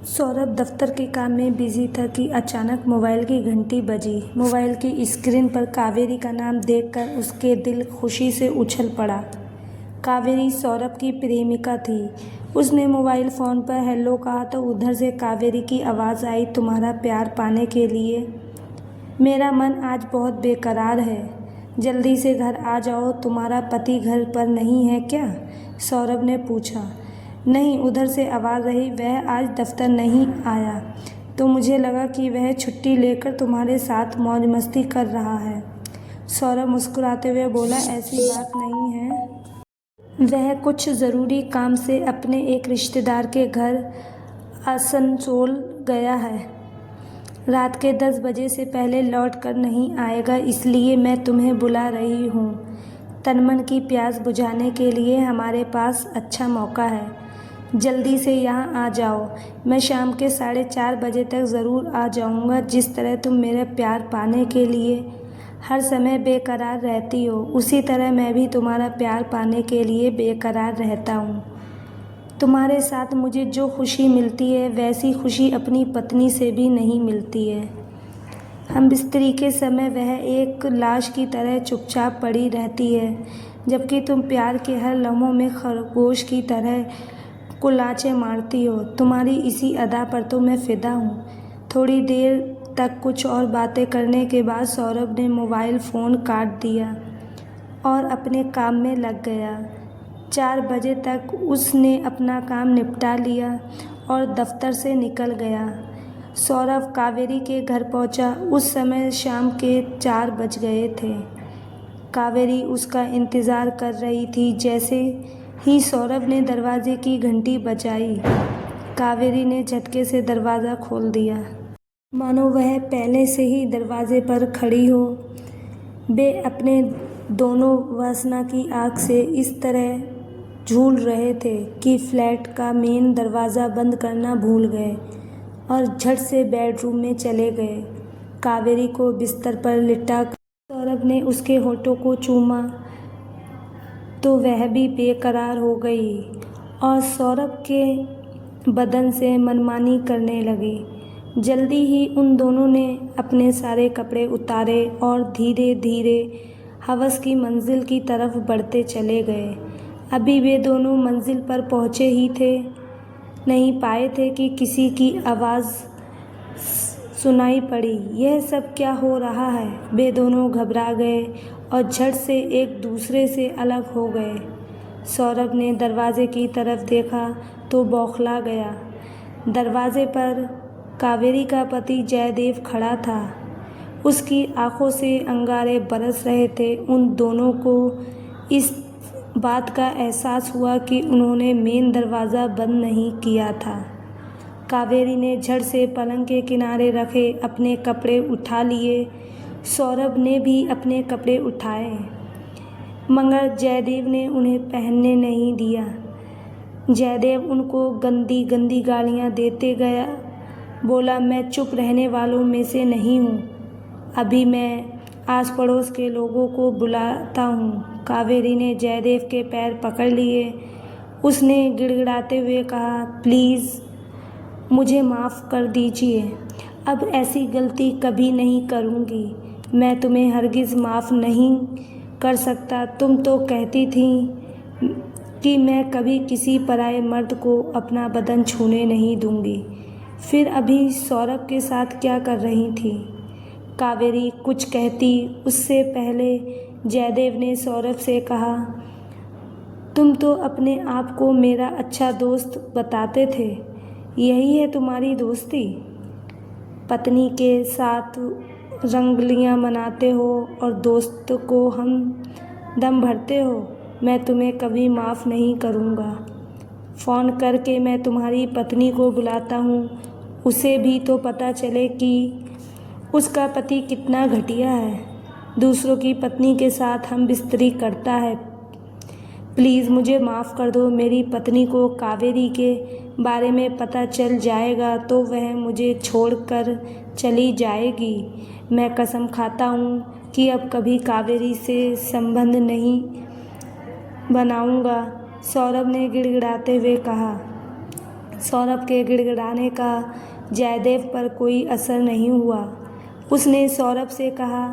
सौरभ दफ्तर के काम में बिजी था कि अचानक मोबाइल की घंटी बजी। मोबाइल की स्क्रीन पर कावेरी का नाम देखकर उसके दिल खुशी से उछल पड़ा। कावेरी सौरभ की प्रेमिका थी। उसने मोबाइल फ़ोन पर हेलो कहा तो उधर से कावेरी की आवाज़ आई, तुम्हारा प्यार पाने के लिए मेरा मन आज बहुत बेकरार है। जल्दी से घर आ जाओ। तुम्हारा पति घर पर नहीं है क्या? सौरभ ने पूछा। नहीं, उधर से आवाज़ आई, वह आज दफ्तर नहीं आया तो मुझे लगा कि वह छुट्टी लेकर तुम्हारे साथ मौज मस्ती कर रहा है। सौरभ मुस्कुराते हुए बोला, ऐसी बात नहीं है। वह कुछ ज़रूरी काम से अपने एक रिश्तेदार के घर आसनसोल गया है। रात के 10 बजे से पहले लौट कर नहीं आएगा, इसलिए मैं तुम्हें बुला रही हूँ। तनमन की प्यास बुझाने के लिए हमारे पास अच्छा मौका है। जल्दी से यहाँ आ जाओ। मैं शाम के 4:30 बजे तक ज़रूर आ जाऊँगा। जिस तरह तुम मेरे प्यार पाने के लिए हर समय बेकरार रहती हो, उसी तरह मैं भी तुम्हारा प्यार पाने के लिए बेकरार रहता हूँ। तुम्हारे साथ मुझे जो खुशी मिलती है वैसी खुशी अपनी पत्नी से भी नहीं मिलती है। हम बिस्तरी के समय वह एक लाश की तरह चुपचाप पड़ी रहती है, जबकि तुम प्यार के हर लम्हों में खरगोश की तरह कुलाचे मारती हो। तुम्हारी इसी अदा पर तो मैं फ़िदा हूँ। थोड़ी देर तक कुछ और बातें करने के बाद सौरभ ने मोबाइल फ़ोन काट दिया और अपने काम में लग गया। 4 बजे तक उसने अपना काम निपटा लिया और दफ्तर से निकल गया। सौरभ कावेरी के घर पहुंचा। उस समय शाम के 4 बज गए थे। कावेरी उसका इंतज़ार कर रही थी। जैसे ही सौरभ ने दरवाजे की घंटी बजाई, कावेरी ने झटके से दरवाज़ा खोल दिया, मानो वह पहले से ही दरवाजे पर खड़ी हो। वे अपने दोनों वासना की आग से इस तरह झूल रहे थे कि फ्लैट का मेन दरवाज़ा बंद करना भूल गए और झट से बेडरूम में चले गए। कावेरी को बिस्तर पर लिटा सौरभ ने उसके होठों को चूमा तो वह भी बेकरार हो गई और सौरभ के बदन से मनमानी करने लगी। जल्दी ही उन दोनों ने अपने सारे कपड़े उतारे और धीरे धीरे हवस की मंजिल की तरफ बढ़ते चले गए। अभी वे दोनों मंजिल पर पहुँचे ही थे, नहीं पाए थे कि किसी की आवाज़ सुनाई पड़ी। यह सब क्या हो रहा है? वे दोनों घबरा गए और झट से एक दूसरे से अलग हो गए। सौरभ ने दरवाजे की तरफ देखा तो बौखला गया। दरवाजे पर कावेरी का पति जयदेव खड़ा था। उसकी आंखों से अंगारे बरस रहे थे। उन दोनों को इस बात का एहसास हुआ कि उन्होंने मेन दरवाज़ा बंद नहीं किया था। कावेरी ने झट से पलंग के किनारे रखे अपने कपड़े उठा लिए। सौरभ ने भी अपने कपड़े उठाए, मगर जयदेव ने उन्हें पहनने नहीं दिया। जयदेव उनको गंदी गंदी गालियाँ देते गया। बोला, मैं चुप रहने वालों में से नहीं हूँ। अभी मैं आस पड़ोस के लोगों को बुलाता हूँ। कावेरी ने जयदेव के पैर पकड़ लिए। उसने गिड़गिड़ाते हुए कहा, प्लीज़ मुझे माफ़ कर दीजिए। अब ऐसी गलती कभी नहीं करूँगी। मैं तुम्हें हरगिज़ माफ़ नहीं कर सकता। तुम तो कहती थी कि मैं कभी किसी पराये मर्द को अपना बदन छूने नहीं दूँगी। फिर अभी सौरभ के साथ क्या कर रही थी? कावेरी कुछ कहती उससे पहले जयदेव ने सौरभ से कहा, तुम तो अपने आप को मेरा अच्छा दोस्त बताते थे। यही है तुम्हारी दोस्ती? पत्नी के साथ रंगलियां मनाते हो और दोस्त को हम दम भरते हो। मैं तुम्हें कभी माफ़ नहीं करूँगा। फ़ोन करके मैं तुम्हारी पत्नी को बुलाता हूँ। उसे भी तो पता चले कि उसका पति कितना घटिया है। दूसरों की पत्नी के साथ हम बिस्तरी करता है। प्लीज़ मुझे माफ़ कर दो। मेरी पत्नी को कावेरी के बारे में पता चल जाएगा तो वह मुझे छोड़कर चली जाएगी। मैं कसम खाता हूँ कि अब कभी कावेरी से संबंध नहीं बनाऊँगा। सौरभ ने गिड़गिड़ाते हुए कहा। सौरभ के गिड़गिड़ाने का जयदेव पर कोई असर नहीं हुआ। उसने सौरभ से कहा,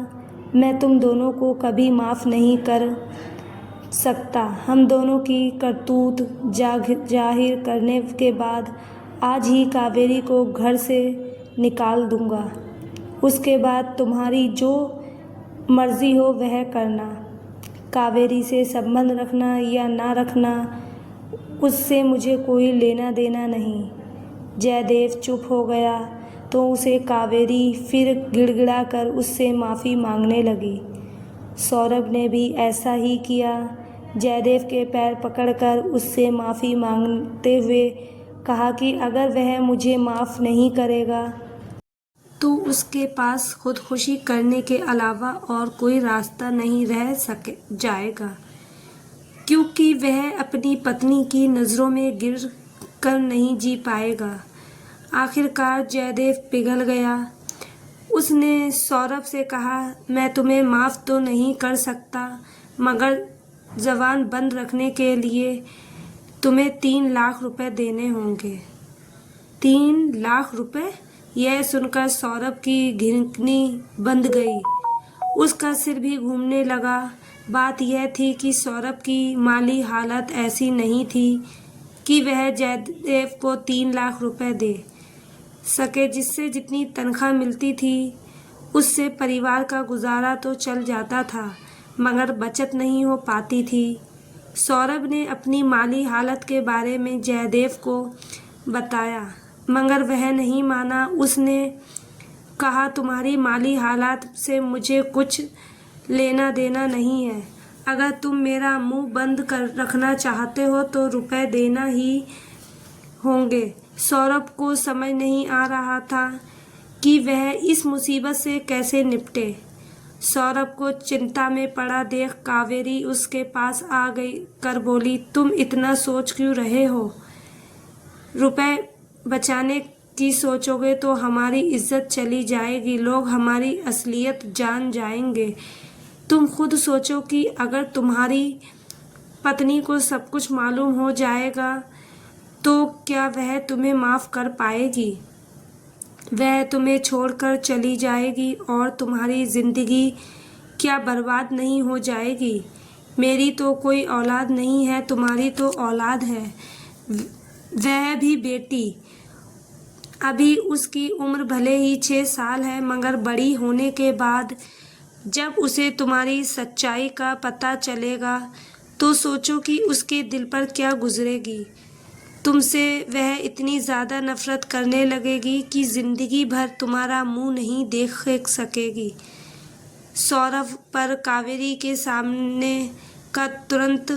मैं तुम दोनों को कभी माफ़ नहीं कर सकता। हम दोनों की करतूत जाहिर करने के बाद आज ही कावेरी को घर से निकाल दूंगा। उसके बाद तुम्हारी जो मर्ज़ी हो वह करना। कावेरी से संबंध रखना या ना रखना उससे मुझे कोई लेना देना नहीं। जयदेव चुप हो गया तो उसे कावेरी फिर गिड़गिड़ा कर उससे माफ़ी मांगने लगी। सौरभ ने भी ऐसा ही किया। जयदेव के पैर पकड़कर उससे माफ़ी मांगते हुए कहा कि अगर वह मुझे माफ़ नहीं करेगा तो उसके पास खुदकुशी करने के अलावा और कोई रास्ता नहीं रह जाएगा, क्योंकि वह अपनी पत्नी की नज़रों में गिर कर नहीं जी पाएगा। आखिरकार जयदेव पिघल गया। उसने सौरभ से कहा, मैं तुम्हें माफ़ तो नहीं कर सकता, मगर ज़बान बंद रखने के लिए तुम्हें 3 लाख रुपए देने होंगे। 3 लाख रुपए? यह सुनकर सौरभ की घिनकनी बंध गई। उसका सिर भी घूमने लगा। बात यह थी कि सौरभ की माली हालत ऐसी नहीं थी कि वह जयदेव को 3 लाख रुपए दे सके। जिससे जितनी तनख्वाह मिलती थी उससे परिवार का गुजारा तो चल जाता था, मगर बचत नहीं हो पाती थी। सौरभ ने अपनी माली हालत के बारे में जयदेव को बताया, मगर वह नहीं माना। उसने कहा, तुम्हारी माली हालात से मुझे कुछ लेना देना नहीं है। अगर तुम मेरा मुंह बंद कर रखना चाहते हो तो रुपए देना ही होंगे। सौरभ को समझ नहीं आ रहा था कि वह इस मुसीबत से कैसे निपटे। सौरभ को चिंता में पड़ा देख कावेरी उसके पास आ गई कर बोली, तुम इतना सोच क्यों रहे हो? रुपए बचाने की सोचोगे तो हमारी इज्जत चली जाएगी, लोग हमारी असलियत जान जाएंगे। तुम खुद सोचो कि अगर तुम्हारी पत्नी को सब कुछ मालूम हो जाएगा तो क्या वह तुम्हें माफ़ कर पाएगी? वह तुम्हें छोड़कर चली जाएगी और तुम्हारी ज़िंदगी क्या बर्बाद नहीं हो जाएगी? मेरी तो कोई औलाद नहीं है, तुम्हारी तो औलाद है, वह भी बेटी। अभी उसकी उम्र भले ही 6 साल है, मगर बड़ी होने के बाद जब उसे तुम्हारी सच्चाई का पता चलेगा तो सोचो कि उसके दिल पर क्या गुजरेगी। तुमसे वह इतनी ज़्यादा नफ़रत करने लगेगी कि ज़िंदगी भर तुम्हारा मुंह नहीं देख सकेगी। सौरभ पर कावेरी के सामने का तुरंत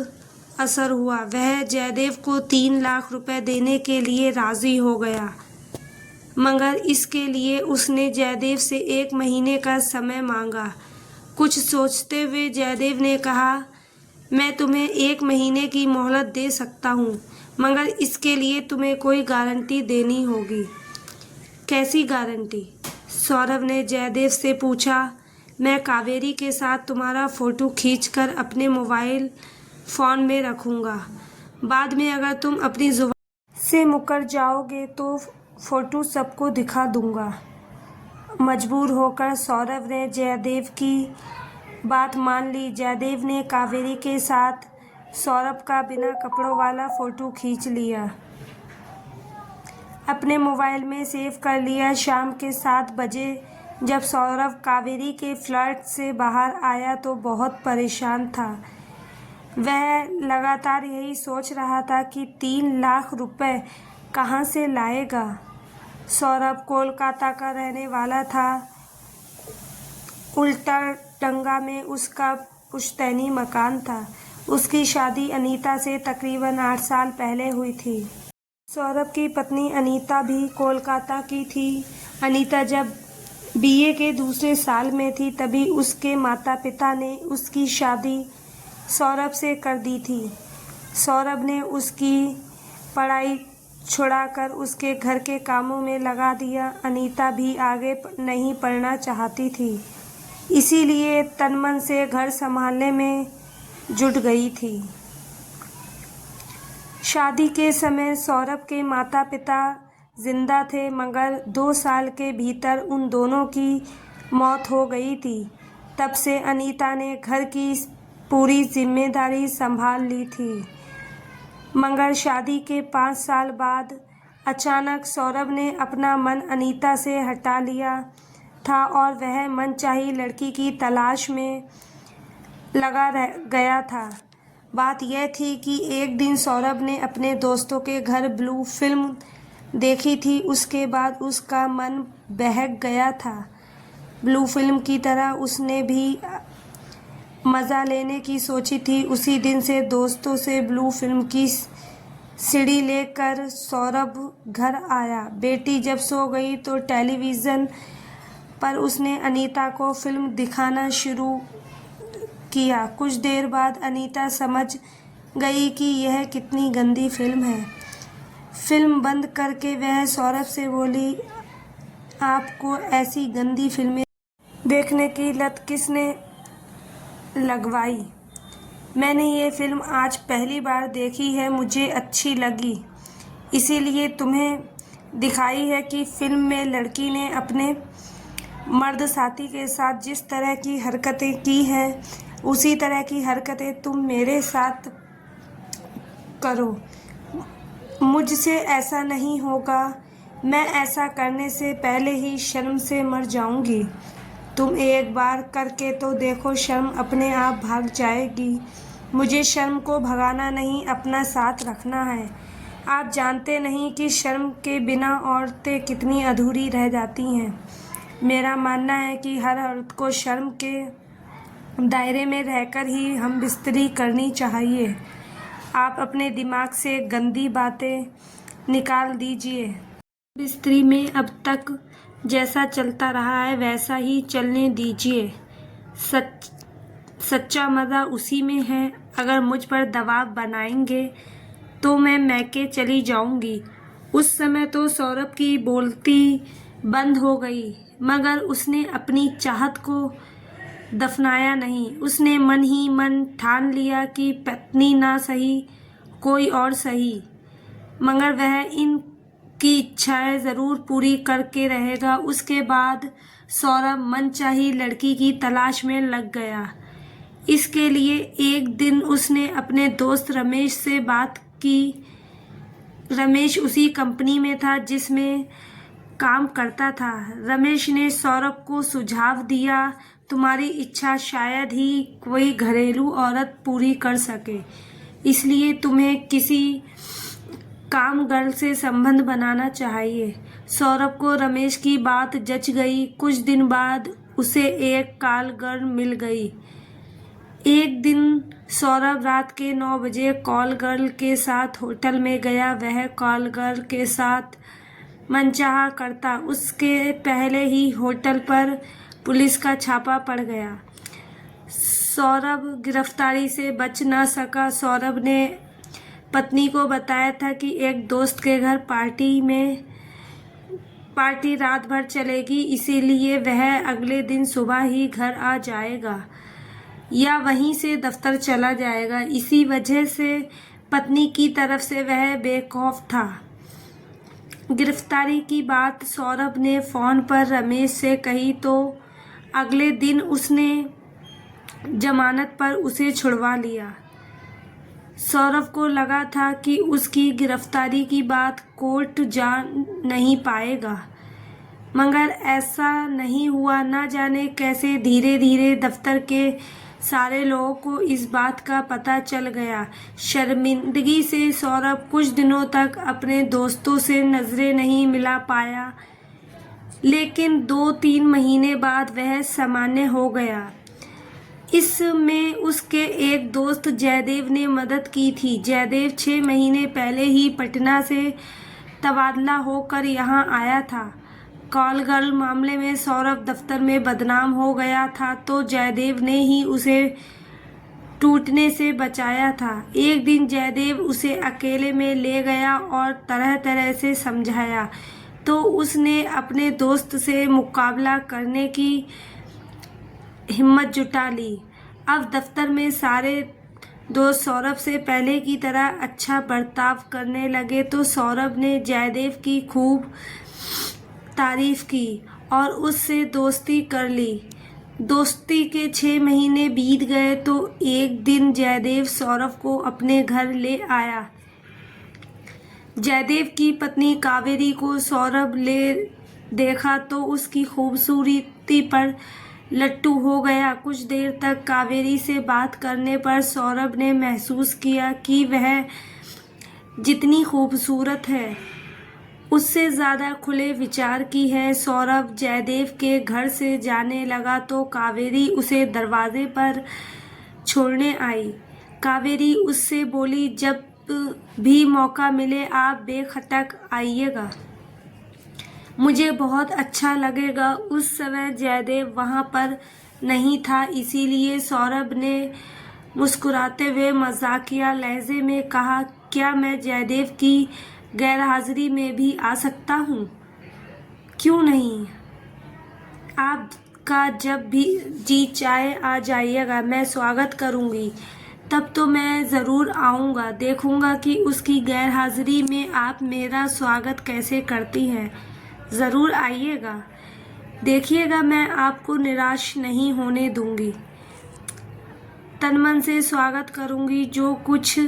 असर हुआ। वह जयदेव को 3 लाख रुपए देने के लिए राज़ी हो गया, मगर इसके लिए उसने जयदेव से 1 महीने का समय मांगा। कुछ सोचते हुए जयदेव ने कहा, मैं तुम्हें 1 महीने की मोहलत दे सकता हूँ, मगर इसके लिए तुम्हें कोई गारंटी देनी होगी। कैसी गारंटी? सौरभ ने जयदेव से पूछा। मैं कावेरी के साथ तुम्हारा फ़ोटो खींचकर अपने मोबाइल फ़ोन में रखूँगा। बाद में अगर तुम अपनी ज़ुबान से मुकर जाओगे तो फ़ोटो सबको दिखा दूँगा। मजबूर होकर सौरभ ने जयदेव की बात मान ली। जयदेव ने कावेरी के साथ सौरभ का बिना कपड़ों वाला फ़ोटो खींच लिया, अपने मोबाइल में सेव कर लिया। शाम के 7 बजे जब सौरभ कावेरी के फ्लैट से बाहर आया तो बहुत परेशान था। वह लगातार यही सोच रहा था कि 3 लाख रुपए कहाँ से लाएगा। सौरभ कोलकाता का रहने वाला था। उल्टाडंगा में उसका पुश्तैनी मकान था। उसकी शादी अनीता से तकरीबन 8 साल पहले हुई थी। सौरभ की पत्नी अनीता भी कोलकाता की थी। अनीता जब बीए के दूसरे साल में थी तभी उसके माता पिता ने उसकी शादी सौरभ से कर दी थी। सौरभ ने उसकी पढ़ाई छुड़ाकर उसके घर के कामों में लगा दिया। अनीता भी आगे नहीं पढ़ना चाहती थी, इसीलिए तनमन से घर संभालने में जुट गई थी। शादी के समय सौरभ के माता पिता जिंदा थे, मगर 2 साल के भीतर उन दोनों की मौत हो गई थी। तब से अनीता ने घर की पूरी जिम्मेदारी संभाल ली थी। मगर शादी के 5 साल बाद अचानक सौरभ ने अपना मन अनीता से हटा लिया था और वह मनचाही लड़की की तलाश में लगा रह गया था। बात यह थी कि एक दिन सौरभ ने अपने दोस्तों के घर ब्लू फिल्म देखी थी। उसके बाद उसका मन बहक गया था। ब्लू फिल्म की तरह उसने भी मज़ा लेने की सोची थी। उसी दिन से दोस्तों से ब्लू फिल्म की सीडी लेकर सौरभ घर आया। बेटी जब सो गई तो टेलीविज़न पर उसने अनीता को फिल्म दिखाना शुरू किया। कुछ देर बाद अनीता समझ गई कि यह कितनी गंदी फिल्म है। फिल्म बंद करके वह सौरभ से बोली, आपको ऐसी गंदी फिल्में देखने की लत किसने लगवाई? मैंने ये फिल्म आज पहली बार देखी है, मुझे अच्छी लगी, इसीलिए तुम्हें दिखाई है कि फिल्म में लड़की ने अपने मर्द साथी के साथ जिस तरह की हरकतें की हैं, उसी तरह की हरकतें तुम मेरे साथ करो। मुझसे ऐसा नहीं होगा। मैं ऐसा करने से पहले ही शर्म से मर जाऊंगी। तुम एक बार करके तो देखो, शर्म अपने आप भाग जाएगी। मुझे शर्म को भगाना नहीं, अपना साथ रखना है। आप जानते नहीं कि शर्म के बिना औरतें कितनी अधूरी रह जाती हैं। मेरा मानना है कि हर औरत को शर्म के दायरे में रहकर ही हम बिस्तरी करनी चाहिए। आप अपने दिमाग से गंदी बातें निकाल दीजिए। बिस्तरी में अब तक जैसा चलता रहा है वैसा ही चलने दीजिए। सच्चा मज़ा उसी में है। अगर मुझ पर दबाव बनाएंगे तो मैं मैके चली जाऊंगी। उस समय तो सौरभ की बोलती बंद हो गई, मगर उसने अपनी चाहत को दफनाया नहीं। उसने मन ही मन ठान लिया कि पत्नी ना सही, कोई और सही, मगर वह इनकी इच्छाएं ज़रूर पूरी करके रहेगा। उसके बाद सौरभ मनचाही लड़की की तलाश में लग गया। इसके लिए एक दिन उसने अपने दोस्त रमेश से बात की। रमेश उसी कंपनी में था जिसमें काम करता था। रमेश ने सौरभ को सुझाव दिया, तुम्हारी इच्छा शायद ही कोई घरेलू औरत पूरी कर सके, इसलिए तुम्हें किसी काम गर्ल से संबंध बनाना चाहिए। सौरभ को रमेश की बात जच गई। कुछ दिन बाद उसे एक कॉल गर्ल मिल गई। एक दिन सौरभ रात के 9 बजे कॉल गर्ल के साथ होटल में गया। वह कॉल गर्ल के साथ मनचाहा करता उसके पहले ही होटल पर पुलिस का छापा पड़ गया। सौरभ गिरफ्तारी से बच न सका। सौरभ ने पत्नी को बताया था कि एक दोस्त के घर पार्टी रात भर चलेगी, इसीलिए वह अगले दिन सुबह ही घर आ जाएगा या वहीं से दफ्तर चला जाएगा। इसी वजह से पत्नी की तरफ से वह बेखौफ था। गिरफ्तारी की बात सौरभ ने फ़ोन पर रमेश से कही तो अगले दिन उसने जमानत पर उसे छुड़वा लिया। सौरभ को लगा था कि उसकी गिरफ्तारी की बात कोर्ट जान नहीं पाएगा, मगर ऐसा नहीं हुआ। न जाने कैसे धीरे धीरे दफ्तर के सारे लोगों को इस बात का पता चल गया। शर्मिंदगी से सौरभ कुछ दिनों तक अपने दोस्तों से नज़रें नहीं मिला पाया, लेकिन 2-3 महीने बाद वह सामान्य हो गया। इसमें उसके एक दोस्त जयदेव ने मदद की थी। जयदेव 6 महीने पहले ही पटना से तबादला होकर यहाँ आया था। कॉल गर्ल मामले में सौरभ दफ्तर में बदनाम हो गया था तो जयदेव ने ही उसे टूटने से बचाया था। एक दिन जयदेव उसे अकेले में ले गया और तरह तरह से समझाया तो उसने अपने दोस्त से मुकाबला करने की हिम्मत जुटा ली। अब दफ्तर में सारे दोस्त सौरभ से पहले की तरह अच्छा बर्ताव करने लगे तो सौरभ ने जयदेव की खूब तारीफ की और उससे दोस्ती कर ली। दोस्ती के 6 महीने बीत गए तो एक दिन जयदेव सौरभ को अपने घर ले आया। जयदेव की पत्नी कावेरी को सौरभ ले देखा तो उसकी खूबसूरती पर लट्टू हो गया। कुछ देर तक कावेरी से बात करने पर सौरभ ने महसूस किया कि वह जितनी खूबसूरत है उससे ज़्यादा खुले विचार की है। सौरभ जयदेव के घर से जाने लगा तो कावेरी उसे दरवाजे पर छोड़ने आई। कावेरी उससे बोली, जब भी मौका मिले आप बेखटक आइएगा, मुझे बहुत अच्छा लगेगा। उस समय जयदेव वहाँ पर नहीं था, इसीलिए सौरभ ने मुस्कुराते हुए मजाकिया लहजे में कहा, क्या मैं जयदेव की गैरहाजिरी में भी आ सकता हूँ? क्यों नहीं, आपका जब भी जी चाहे आ जाइएगा, मैं स्वागत करूँगी। तब तो मैं ज़रूर आऊँगा, देखूँगा कि उसकी गैरहाजिरी में आप मेरा स्वागत कैसे करती हैं। ज़रूर आइएगा, देखिएगा, मैं आपको निराश नहीं होने दूँगी। तन मन से स्वागत करूँगी, जो कुछ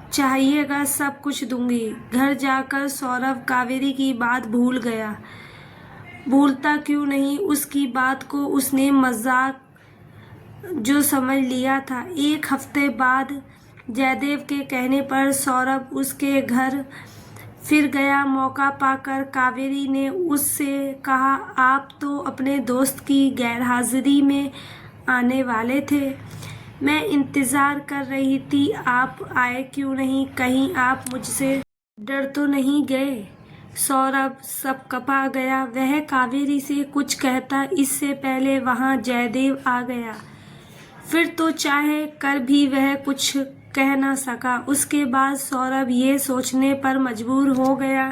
चाहिएगा सब कुछ दूँगी। घर जाकर सौरभ कावेरी की बात भूल गया। भूलता क्यों नहीं, उसकी बात को उसने मजाक जो समझ लिया था। एक हफ्ते बाद जयदेव के कहने पर सौरभ उसके घर फिर गया। मौका पाकर कावेरी ने उससे कहा, आप तो अपने दोस्त की गैरहाजिरी में आने वाले थे, मैं इंतज़ार कर रही थी, आप आए क्यों नहीं? कहीं आप मुझसे डर तो नहीं गए? सौरभ सब कपा गया। वह कावेरी से कुछ कहता इससे पहले वहाँ जयदेव आ गया। फिर तो चाहे कर भी वह कुछ कह ना सका। उसके बाद सौरभ ये सोचने पर मजबूर हो गया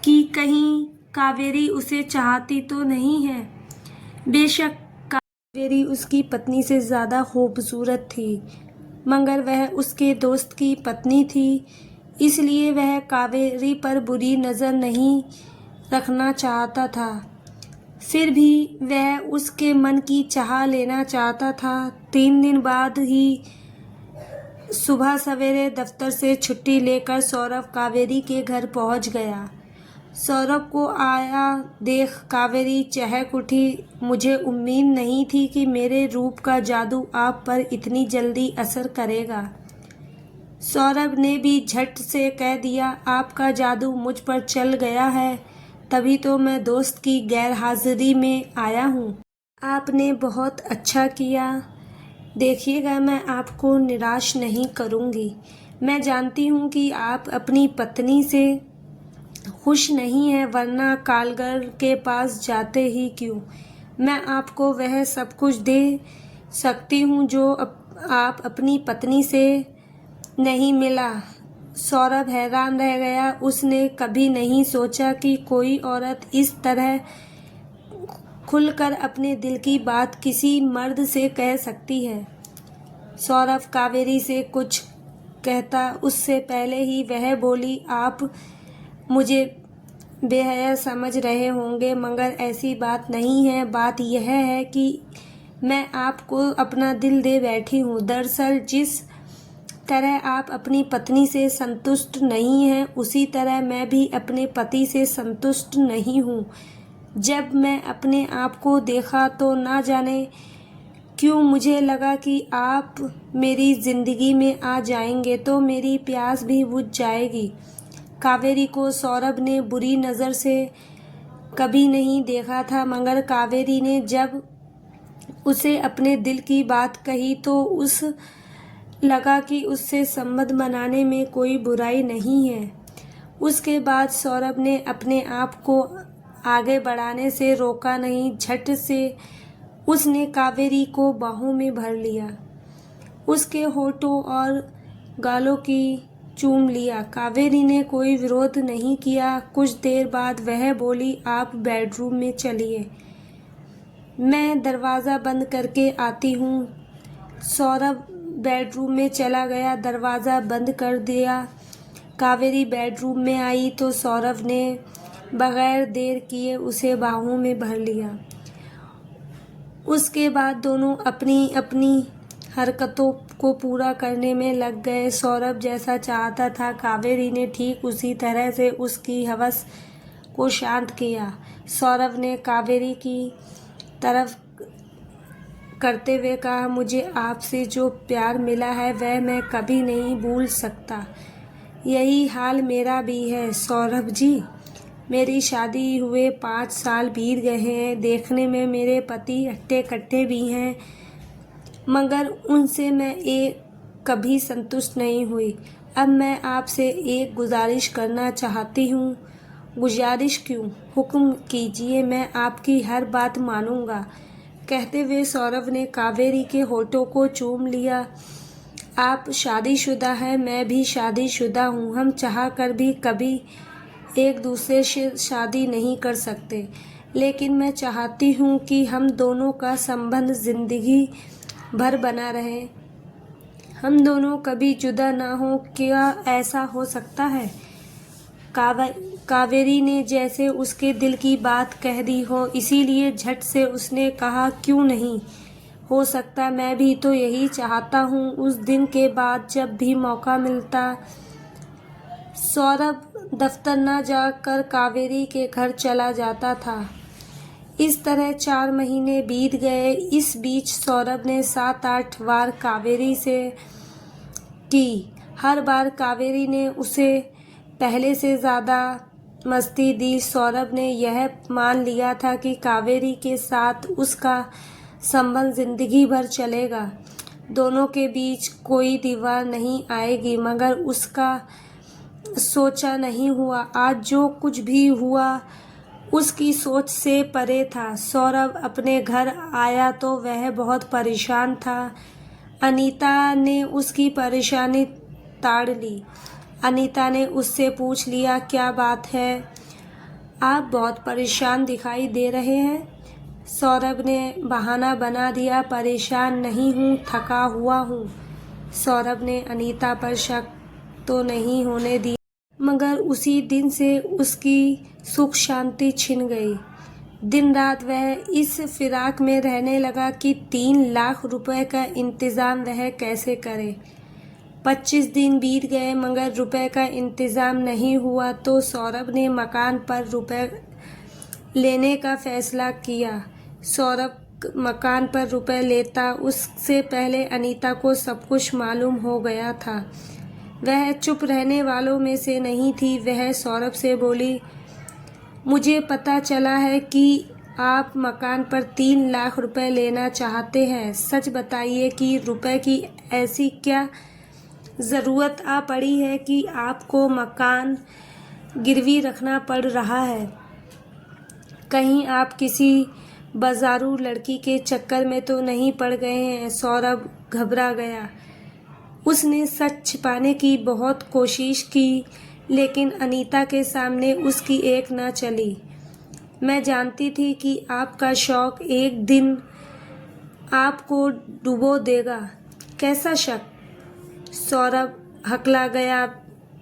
कि कहीं कावेरी उसे चाहती तो नहीं है। बेशक कावेरी उसकी पत्नी से ज़्यादा खूबसूरत थी, मगर वह उसके दोस्त की पत्नी थी, इसलिए वह कावेरी पर बुरी नज़र नहीं रखना चाहता था। फिर भी वह उसके मन की चाह लेना चाहता था। 3 दिन बाद ही सुबह सवेरे दफ्तर से छुट्टी लेकर सौरभ कावेरी के घर पहुंच गया। सौरभ को आया देख कावेरी चहक उठी। मुझे उम्मीद नहीं थी कि मेरे रूप का जादू आप पर इतनी जल्दी असर करेगा। सौरभ ने भी झट से कह दिया, आपका जादू मुझ पर चल गया है, तभी तो मैं दोस्त की गैरहाजिरी में आया हूँ। आपने बहुत अच्छा किया। देखिएगा, मैं आपको निराश नहीं करूँगी। मैं जानती हूँ कि आप अपनी पत्नी से खुश नहीं हैं, वरना कारीगर के पास जाते ही क्यों। मैं आपको वह सब कुछ दे सकती हूँ जो आप अपनी पत्नी से नहीं मिला। सौरभ हैरान रह गया। उसने कभी नहीं सोचा कि कोई औरत इस तरह खुलकर अपने दिल की बात किसी मर्द से कह सकती है। सौरभ कावेरी से कुछ कहता उससे पहले ही वह बोली, आप मुझे बेहया समझ रहे होंगे, मगर ऐसी बात नहीं है। बात यह है कि मैं आपको अपना दिल दे बैठी हूँ। दरअसल जिस तरह आप अपनी पत्नी से संतुष्ट नहीं हैं, उसी तरह मैं भी अपने पति से संतुष्ट नहीं हूँ। जब मैं अपने आप को देखा तो ना जाने क्यों मुझे लगा कि आप मेरी ज़िंदगी में आ जाएंगे तो मेरी प्यास भी बुझ जाएगी। कावेरी को सौरभ ने बुरी नज़र से कभी नहीं देखा था, मगर कावेरी ने जब उसे अपने दिल की बात कही तो उस लगा कि उससे संबंध बनाने में कोई बुराई नहीं है। उसके बाद सौरभ ने अपने आप को आगे बढ़ाने से रोका नहीं। झट से उसने कावेरी को बाहों में भर लिया, उसके होठों और गालों की चूम लिया। कावेरी ने कोई विरोध नहीं किया। कुछ देर बाद वह बोली, आप बेडरूम में चलिए, मैं दरवाज़ा बंद करके आती हूँ। सौरभ बेडरूम में चला गया, दरवाज़ा बंद कर दिया। कावेरी बेडरूम में आई तो सौरभ ने बगैर देर किए उसे बाहों में भर लिया। उसके बाद दोनों अपनी अपनी हरकतों को पूरा करने में लग गए। सौरभ जैसा चाहता था कावेरी ने ठीक उसी तरह से उसकी हवस को शांत किया। सौरभ ने कावेरी की तरफ करते हुए कहा, मुझे आपसे जो प्यार मिला है वह मैं कभी नहीं भूल सकता। यही हाल मेरा भी है सौरभ जी। मेरी शादी हुए 5 साल बीत गए हैं। देखने में मेरे पति हट्टे कट्टे भी हैं, मगर उनसे मैं कभी संतुष्ट नहीं हुई। अब मैं आपसे एक गुजारिश करना चाहती हूँ। गुजारिश क्यों? हुक्म कीजिए, मैं आपकी हर बात मानूंगा। कहते हुए सौरभ ने कावेरी के होठों को चूम लिया। आप शादीशुदा हैं, मैं भी शादीशुदा हूँ। हम चाह कर भी कभी एक दूसरे से शादी नहीं कर सकते, लेकिन मैं चाहती हूँ कि हम दोनों का संबंध जिंदगी भर बना रहे। हम दोनों कभी जुदा ना हो। क्या ऐसा हो सकता है? कावेरी ने जैसे उसके दिल की बात कह दी हो, इसीलिए झट से उसने कहा, क्यों नहीं हो सकता? मैं भी तो यही चाहता हूँ। उस दिन के बाद जब भी मौका मिलता सौरभ दफ्तर न जाकर कावेरी के घर चला जाता था। इस तरह 4 महीने बीत गए। इस बीच सौरभ ने 7-8 बार कावेरी से की। हर बार कावेरी ने उसे पहले से ज़्यादा मस्ती दी। सौरभ ने यह मान लिया था कि कावेरी के साथ उसका संबंध जिंदगी भर चलेगा। दोनों के बीच कोई दीवार नहीं आएगी, मगर उसका सोचा नहीं हुआ। आज जो कुछ भी हुआ उसकी सोच से परे था। सौरभ अपने घर आया तो वह बहुत परेशान था। अनीता ने उसकी परेशानी ताड़ ली। अनीता ने उससे पूछ लिया, क्या बात है? आप बहुत परेशान दिखाई दे रहे हैं। सौरभ ने बहाना बना दिया, परेशान नहीं हूँ, थका हुआ हूँ। सौरभ ने अनीता पर शक तो नहीं होने दिया, मगर उसी दिन से उसकी सुख शांति छिन गई। दिन रात वह इस फिराक में रहने लगा कि 3 लाख रुपए का इंतज़ाम वह कैसे करे। 25 दिन बीत गए, मगर रुपए का इंतज़ाम नहीं हुआ तो सौरभ ने मकान पर रुपए लेने का फैसला किया। सौरभ मकान पर रुपए लेता उससे पहले अनीता को सब कुछ मालूम हो गया था। वह चुप रहने वालों में से नहीं थी। वह सौरभ से बोली, मुझे पता चला है कि आप मकान पर 3 लाख रुपए लेना चाहते हैं। सच बताइए कि रुपए की ऐसी क्या ज़रूरत आ पड़ी है कि आपको मकान गिरवी रखना पड़ रहा है? कहीं आप किसी बाजारू लड़की के चक्कर में तो नहीं पड़ गए हैं? सौरभ घबरा गया। उसने सच छिपाने की बहुत कोशिश की, लेकिन अनीता के सामने उसकी एक न चली। मैं जानती थी कि आपका शौक एक दिन आपको डुबो देगा। कैसा शक? सौरभ हकला गया।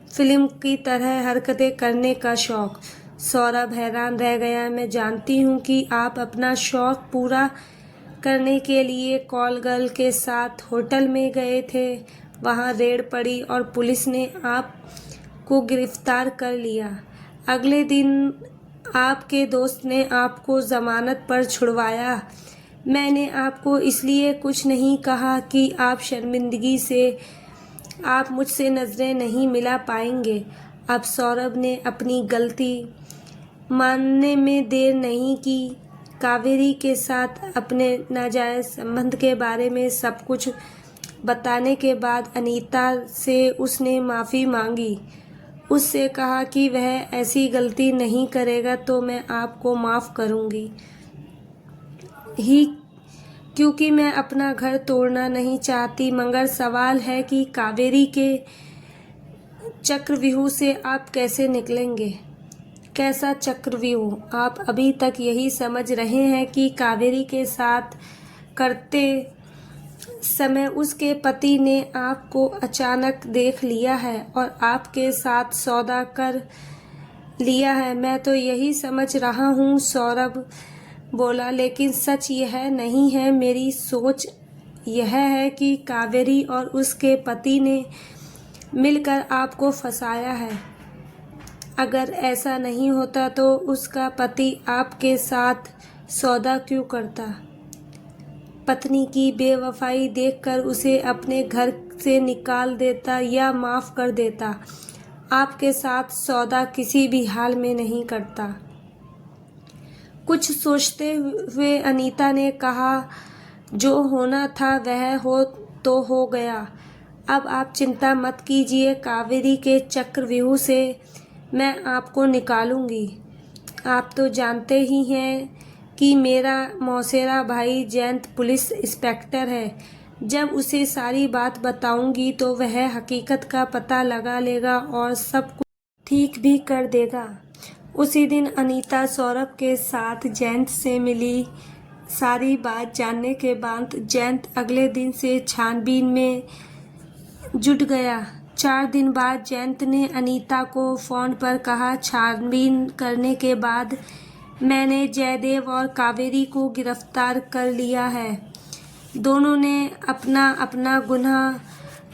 फिल्म की तरह हरकतें करने का शौक। सौरभ हैरान रह गया। मैं जानती हूँ कि आप अपना शौक पूरा करने के लिए कॉल गर्ल के साथ होटल में गए थे। वहाँ रेड पड़ी और पुलिस ने आपको गिरफ्तार कर लिया। अगले दिन आपके दोस्त ने आपको ज़मानत पर छुड़वाया। मैंने आपको इसलिए कुछ नहीं कहा कि आप शर्मिंदगी से आप मुझसे नज़रें नहीं मिला पाएंगे। अब सौरभ ने अपनी गलती मानने में देर नहीं की। कावेरी के साथ अपने नाजायज़ संबंध के बारे में सब कुछ बताने के बाद अनीता से उसने माफ़ी मांगी। उससे कहा कि वह ऐसी गलती नहीं करेगा तो मैं आपको माफ़ करूंगी ही, क्योंकि मैं अपना घर तोड़ना नहीं चाहती। मगर सवाल है कि कावेरी के चक्रव्यूह से आप कैसे निकलेंगे? कैसा चक्रव्यूह? आप अभी तक यही समझ रहे हैं कि कावेरी के साथ करते समय उसके पति ने आपको अचानक देख लिया है और आपके साथ सौदा कर लिया है। मैं तो यही समझ रहा हूँ, सौरभ बोला, लेकिन सच यह नहीं है। मेरी सोच यह है कि कावेरी और उसके पति ने मिलकर आपको फंसाया है। अगर ऐसा नहीं होता तो उसका पति आपके साथ सौदा क्यों करता? पत्नी की बेवफाई देखकर उसे अपने घर से निकाल देता या माफ़ कर देता। आपके साथ सौदा किसी भी हाल में नहीं करता। कुछ सोचते हुए अनीता ने कहा, जो होना था वह हो गया। अब आप चिंता मत कीजिए, कावेरी के चक्रव्यूह से मैं आपको निकालूंगी। आप तो जानते ही हैं कि मेरा मौसेरा भाई जयंत पुलिस इंस्पेक्टर है। जब उसे सारी बात बताऊंगी तो वह हकीकत का पता लगा लेगा और सब कुछ ठीक भी कर देगा। उसी दिन अनीता सौरभ के साथ जयंत से मिली। सारी बात जानने के बाद जयंत अगले दिन से छानबीन में जुट गया। 4 दिन बाद जयंत ने अनीता को फ़ोन पर कहा, छानबीन करने के बाद मैंने जयदेव और कावेरी को गिरफ्तार कर लिया है। दोनों ने अपना अपना गुनाह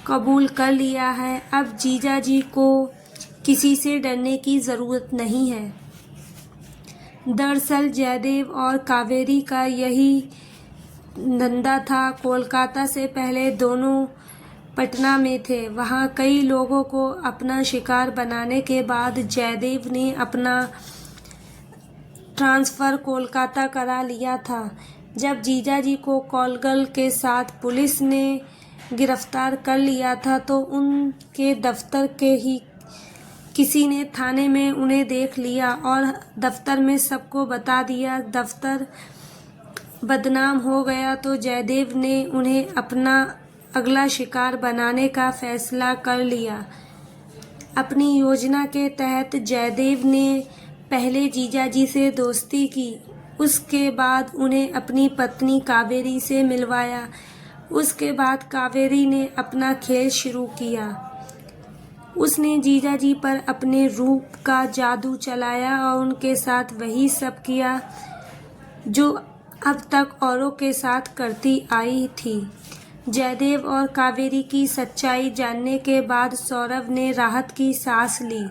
कबूल कर लिया है। अब जीजा जी को किसी से डरने की ज़रूरत नहीं है। दरअसल जयदेव और कावेरी का यही धंधा था। कोलकाता से पहले दोनों पटना में थे। वहाँ कई लोगों को अपना शिकार बनाने के बाद जयदेव ने अपना ट्रांसफ़र कोलकाता करा लिया था। जब जीजाजी को कॉलगल के साथ पुलिस ने गिरफ्तार कर लिया था तो उनके दफ्तर के ही किसी ने थाने में उन्हें देख लिया और दफ्तर में सबको बता दिया। दफ्तर बदनाम हो गया तो जयदेव ने उन्हें अपना अगला शिकार बनाने का फैसला कर लिया। अपनी योजना के तहत जयदेव ने पहले जीजाजी से दोस्ती की, उसके बाद उन्हें अपनी पत्नी कावेरी से मिलवाया। उसके बाद कावेरी ने अपना खेल शुरू किया। उसने जीजाजी पर अपने रूप का जादू चलाया और उनके साथ वही सब किया जो अब तक औरों के साथ करती आई थी। जयदेव और कावेरी की सच्चाई जानने के बाद सौरभ ने राहत की सांस ली।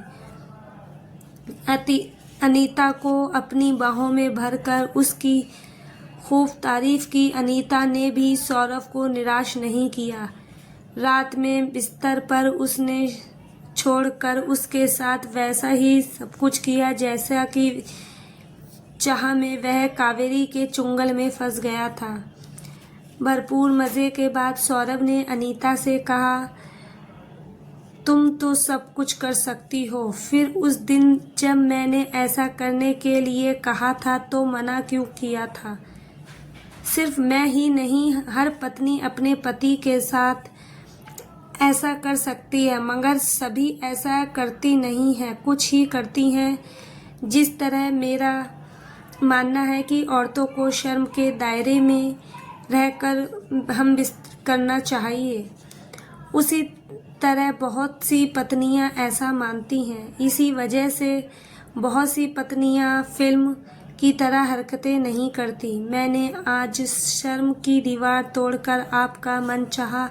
अनीता को अपनी बाहों में भरकर उसकी खूब तारीफ की। अनीता ने भी सौरभ को निराश नहीं किया। रात में बिस्तर पर उसने छोड़कर उसके साथ वैसा ही सब कुछ किया जैसा कि चाह में वह कावेरी के चुंगल में फंस गया था। भरपूर मज़े के बाद सौरभ ने अनीता से कहा, तुम तो सब कुछ कर सकती हो। फिर उस दिन जब मैंने ऐसा करने के लिए कहा था तो मना क्यों किया था? सिर्फ मैं ही नहीं, हर पत्नी अपने पति के साथ ऐसा कर सकती है, मगर सभी ऐसा करती नहीं है, कुछ ही करती हैं। जिस तरह मेरा मानना है कि औरतों को शर्म के दायरे में रहकर हम करना चाहिए, उसी तरह बहुत सी पत्नियां ऐसा मानती हैं। इसी वजह से बहुत सी पत्नियां फिल्म की तरह हरकतें नहीं करती। मैंने आज शर्म की दीवार तोड़कर आपका मन चाहा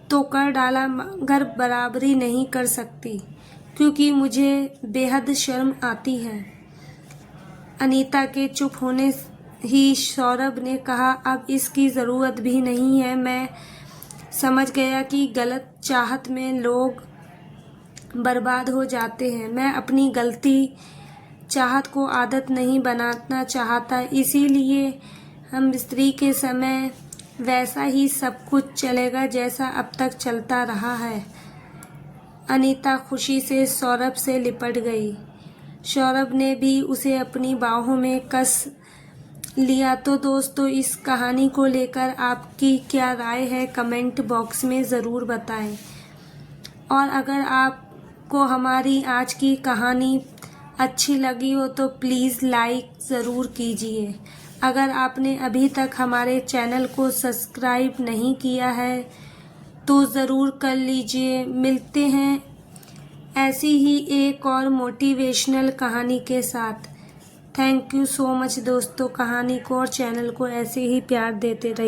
तो कर डाला, मगर बराबरी नहीं कर सकती क्योंकि मुझे बेहद शर्म आती है। अनीता के चुप होने ही सौरभ ने कहा, अब इसकी ज़रूरत भी नहीं है। मैं समझ गया कि गलत चाहत में लोग बर्बाद हो जाते हैं। मैं अपनी गलती चाहत को आदत नहीं बनाना चाहता, इसीलिए हम स्त्री के समय वैसा ही सब कुछ चलेगा जैसा अब तक चलता रहा है। अनीता खुशी से सौरभ से लिपट गई। सौरभ ने भी उसे अपनी बाहों में कस लिया। तो दोस्तों, इस कहानी को लेकर आपकी क्या राय है कमेंट बॉक्स में ज़रूर बताएं। और अगर आपको हमारी आज की कहानी अच्छी लगी हो तो प्लीज़ लाइक ज़रूर कीजिए। अगर आपने अभी तक हमारे चैनल को सब्सक्राइब नहीं किया है तो ज़रूर कर लीजिए। मिलते हैं ऐसी ही एक और मोटिवेशनल कहानी के साथ। थैंक यू सो मच दोस्तों। कहानी को और चैनल को ऐसे ही प्यार देते रहिए।